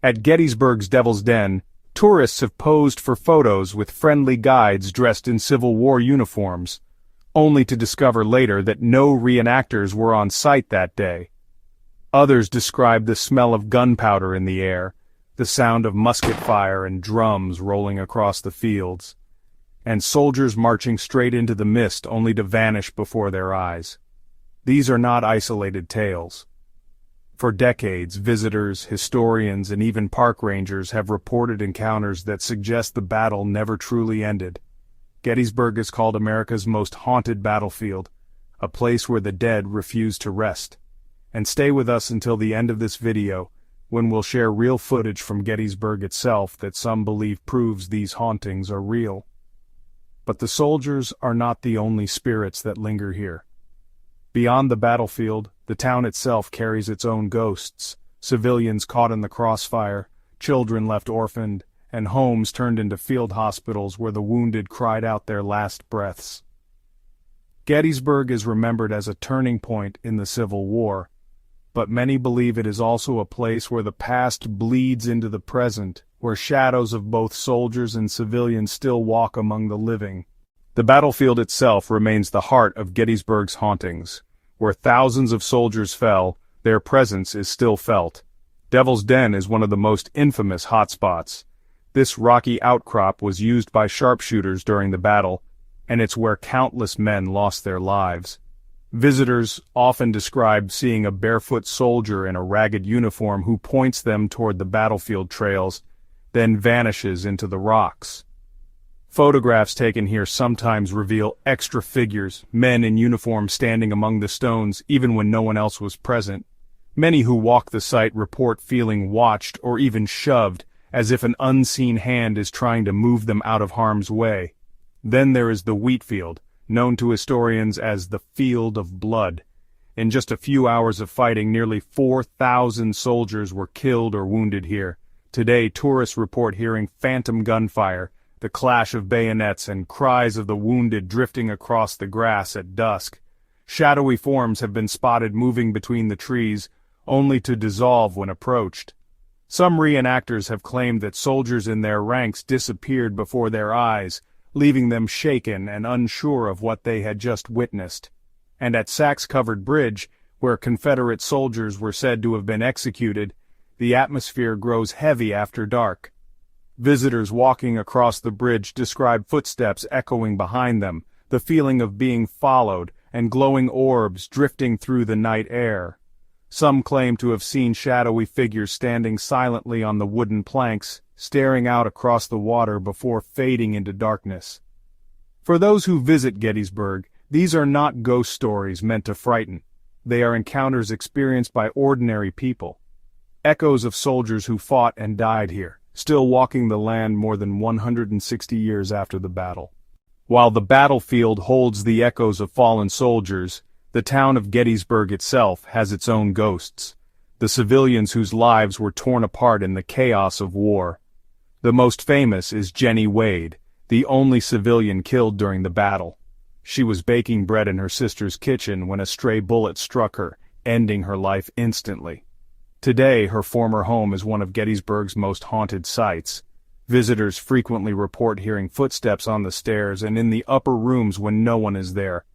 At Gettysburg's Devil's Den, tourists have posed for photos with friendly guides dressed in Civil War uniforms, only to discover later that no reenactors were on site that day. Others describe the smell of gunpowder in the air, the sound of musket fire and drums rolling across the fields, and soldiers marching straight into the mist only to vanish before their eyes. These are not isolated tales. For decades, visitors, historians, and even park rangers have reported encounters that suggest the battle never truly ended. Gettysburg is called America's most haunted battlefield, a place where the dead refuse to rest. And stay with us until the end of this video, when we'll share real footage from Gettysburg itself that some believe proves these hauntings are real. But the soldiers are not the only spirits that linger here. Beyond the battlefield, the town itself carries its own ghosts, civilians caught in the crossfire, children left orphaned, and homes turned into field hospitals where the wounded cried out their last breaths. Gettysburg is remembered as a turning point in the Civil War, but many believe it is also a place where the past bleeds into the present, where shadows of both soldiers and civilians still walk among the living. The battlefield itself remains the heart of Gettysburg's hauntings. Where thousands of soldiers fell, their presence is still felt. Devil's Den is one of the most infamous hotspots. This rocky outcrop was used by sharpshooters during the battle, and it's where countless men lost their lives. Visitors often describe seeing a barefoot soldier in a ragged uniform who points them toward the battlefield trails, then vanishes into the rocks. Photographs taken here sometimes reveal extra figures, men in uniform standing among the stones even when no one else was present. Many who walk the site report feeling watched or even shoved, as if an unseen hand is trying to move them out of harm's way. Then there is the wheat field, known to historians as the Field of Blood. In just a few hours of fighting, nearly 4,000 soldiers were killed or wounded here. Today, tourists report hearing phantom gunfire, the clash of bayonets, and cries of the wounded drifting across the grass at dusk. Shadowy forms have been spotted moving between the trees, only to dissolve when approached. Some reenactors have claimed that soldiers in their ranks disappeared before their eyes, leaving them shaken and unsure of what they had just witnessed. And at Sachs-Covered Bridge, where Confederate soldiers were said to have been executed, the atmosphere grows heavy after dark. Visitors walking across the bridge describe footsteps echoing behind them, the feeling of being followed, and glowing orbs drifting through the night air. Some claim to have seen shadowy figures standing silently on the wooden planks, staring out across the water before fading into darkness. For those who visit Gettysburg, these are not ghost stories meant to frighten. They are encounters experienced by ordinary people. Echoes of soldiers who fought and died here, still walking the land more than 160 years after the battle. While the battlefield holds the echoes of fallen soldiers, the town of Gettysburg itself has its own ghosts, the civilians whose lives were torn apart in the chaos of war. The most famous is Jennie Wade, the only civilian killed during the battle. She was baking bread in her sister's kitchen when a stray bullet struck her, ending her life instantly. Today, her former home is one of Gettysburg's most haunted sites. Visitors frequently report hearing footsteps on the stairs and in the upper rooms when no one is there.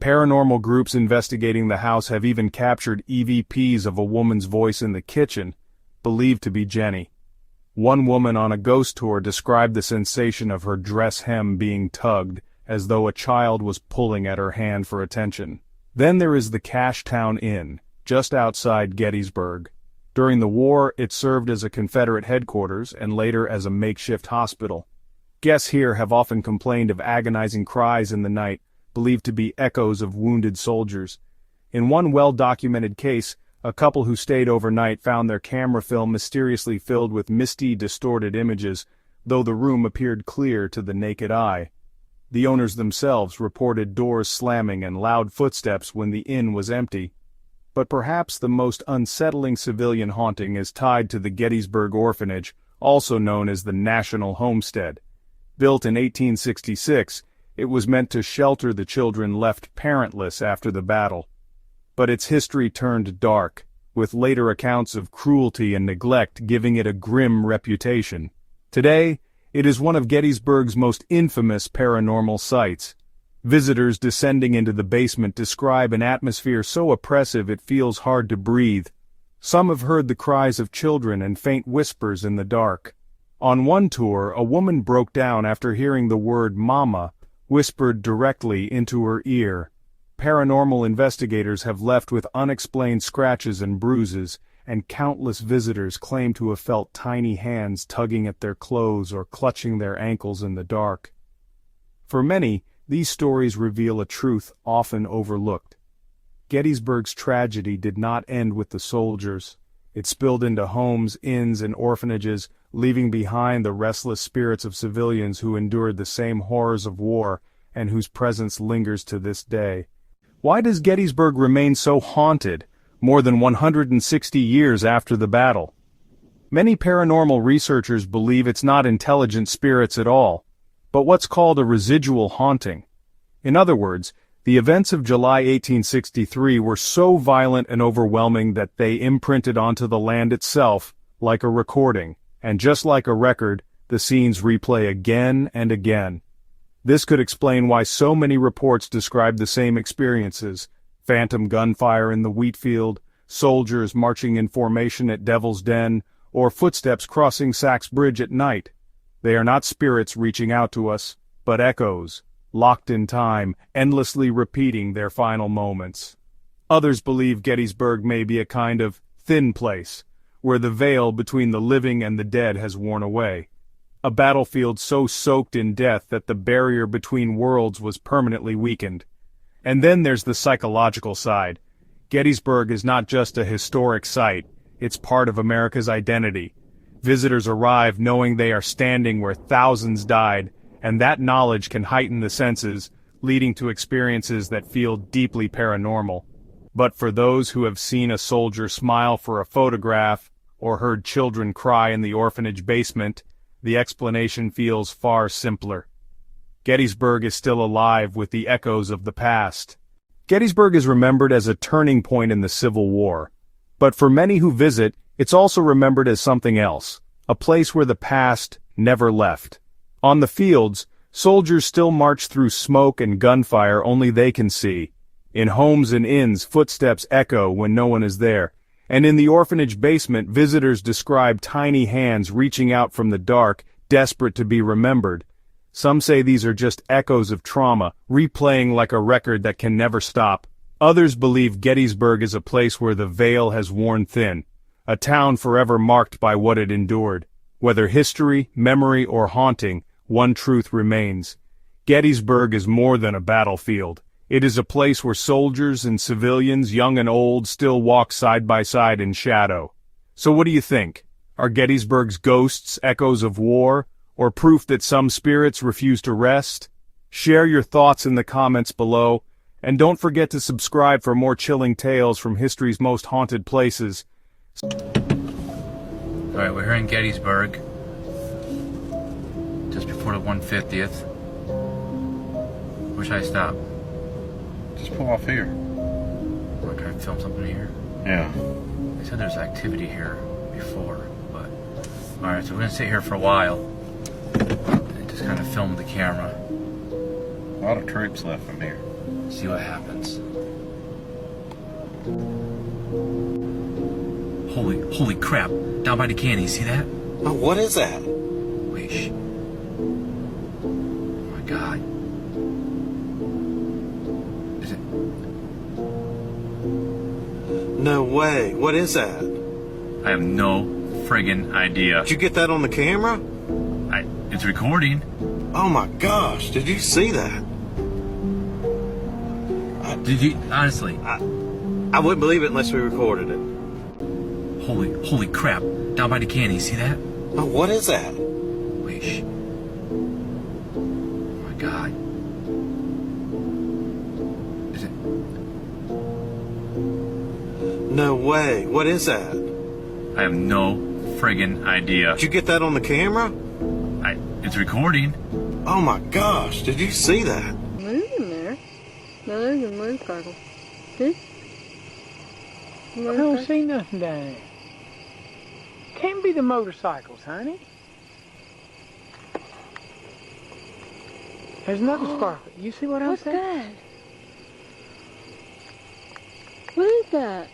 Paranormal groups investigating the house have even captured EVPs of a woman's voice in the kitchen, believed to be Jennie. One woman on a ghost tour described the sensation of her dress hem being tugged, as though a child was pulling at her hand for attention. Then there is the Cashtown Inn, just outside Gettysburg. During the war, it served as a Confederate headquarters and later as a makeshift hospital. Guests here have often complained of agonizing cries in the night, believed to be echoes of wounded soldiers. In one well-documented case, a couple who stayed overnight found their camera film mysteriously filled with misty, distorted images, though the room appeared clear to the naked eye. The owners themselves reported doors slamming and loud footsteps when the inn was empty. But perhaps the most unsettling civilian haunting is tied to the Gettysburg Orphanage, also known as the National Homestead. Built in 1866, it was meant to shelter the children left parentless after the battle. But its history turned dark. with later accounts of cruelty and neglect giving it a grim reputation. Today, it is one of Gettysburg's most infamous paranormal sites. Visitors descending into the basement describe an atmosphere so oppressive it feels hard to breathe. Some have heard the cries of children and faint whispers in the dark. On one tour, a woman broke down after hearing the word "mama" whispered directly into her ear. Paranormal investigators have left with unexplained scratches and bruises, and countless visitors claim to have felt tiny hands tugging at their clothes or clutching their ankles in the dark. For many, these stories reveal a truth often overlooked. Gettysburg's tragedy did not end with the soldiers. It spilled into homes, inns, and orphanages, leaving behind the restless spirits of civilians who endured the same horrors of war and whose presence lingers to this day. Why does Gettysburg remain so haunted, more than 160 years after the battle? Many paranormal researchers believe it's not intelligent spirits at all, but what's called a residual haunting. In other words, the events of July 1863 were so violent and overwhelming that they imprinted onto the land itself like a recording, and just like a record, the scenes replay again and again. This could explain why so many reports describe the same experiences: phantom gunfire in the wheat field, soldiers marching in formation at Devil's Den, or footsteps crossing Sachs Bridge at night. They are not spirits reaching out to us, but echoes, locked in time, endlessly repeating their final moments. Others believe Gettysburg may be a kind of thin place, where the veil between the living and the dead has worn away. A battlefield so soaked in death that the barrier between worlds was permanently weakened. And then there's the psychological side. Gettysburg is not just a historic site, it's part of America's identity. Visitors arrive knowing they are standing where thousands died, and that knowledge can heighten the senses, leading to experiences that feel deeply paranormal. But for those who have seen a soldier smile for a photograph, or heard children cry in the orphanage basement, the explanation feels far simpler. Gettysburg is still alive with the echoes of the past. Gettysburg is remembered as a turning point in the Civil War. But for many who visit, it's also remembered as something else, a place where the past never left. On the fields, soldiers still march through smoke and gunfire only they can see. In homes and inns, footsteps echo when no one is there. And in the orphanage basement, visitors describe tiny hands reaching out from the dark, desperate to be remembered. Some say these are just echoes of trauma, replaying like a record that can never stop. Others believe Gettysburg is a place where the veil has worn thin, a town forever marked by what it endured. Whether history, memory, or haunting, one truth remains. Gettysburg is more than a battlefield. It is a place where soldiers and civilians, young and old, still walk side by side in shadow. So what do you think? Are Gettysburg's ghosts echoes of war, or proof that some spirits refuse to rest? Share your thoughts in the comments below, and don't forget to subscribe for more chilling tales from history's most haunted places. Alright, we're here in Gettysburg, just before the 150th. Where should I stop? Just pull off here. We're trying to film something here. Yeah. They said there's activity here before, but... Alright, so we're gonna sit here for a while and just kind of film the camera. A lot of troops left from here. See what happens. Holy crap! Down by the canyon, see that? Oh, what is that? Wait, shh. Oh my god. Is it? No way. What is that? I have no friggin' idea. Did you get that on the camera? It's recording. Oh my gosh, did you see that? Did you, honestly? I wouldn't believe it unless we recorded it. Holy crap. Down by the canyon, see that? Oh, what is that? Wait, shh. Oh my god. Is it? No way. What is that? I have no friggin' idea. Did you get that on the camera? It's recording. Oh my gosh, did you see that? Move in there. No, there's a moose turtle. See? I don't see nothing down there. Can't be the motorcycles, honey. There's another sparkle. You see what I'm What's saying? that? What is that?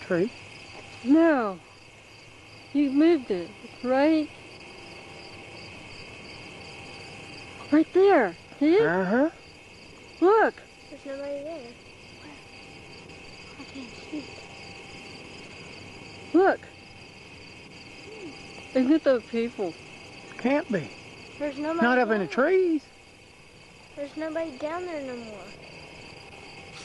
Tree. No. You moved it, right? Right there. See it? Uh-huh. Look. There's nobody there. I can't see. Look. Isn't it those people? Can't be. There's nobody. Not up in the down trees. there. There's nobody down there no more.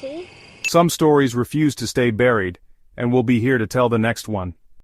See? Some stories refuse to stay buried, and we'll be here to tell the next one.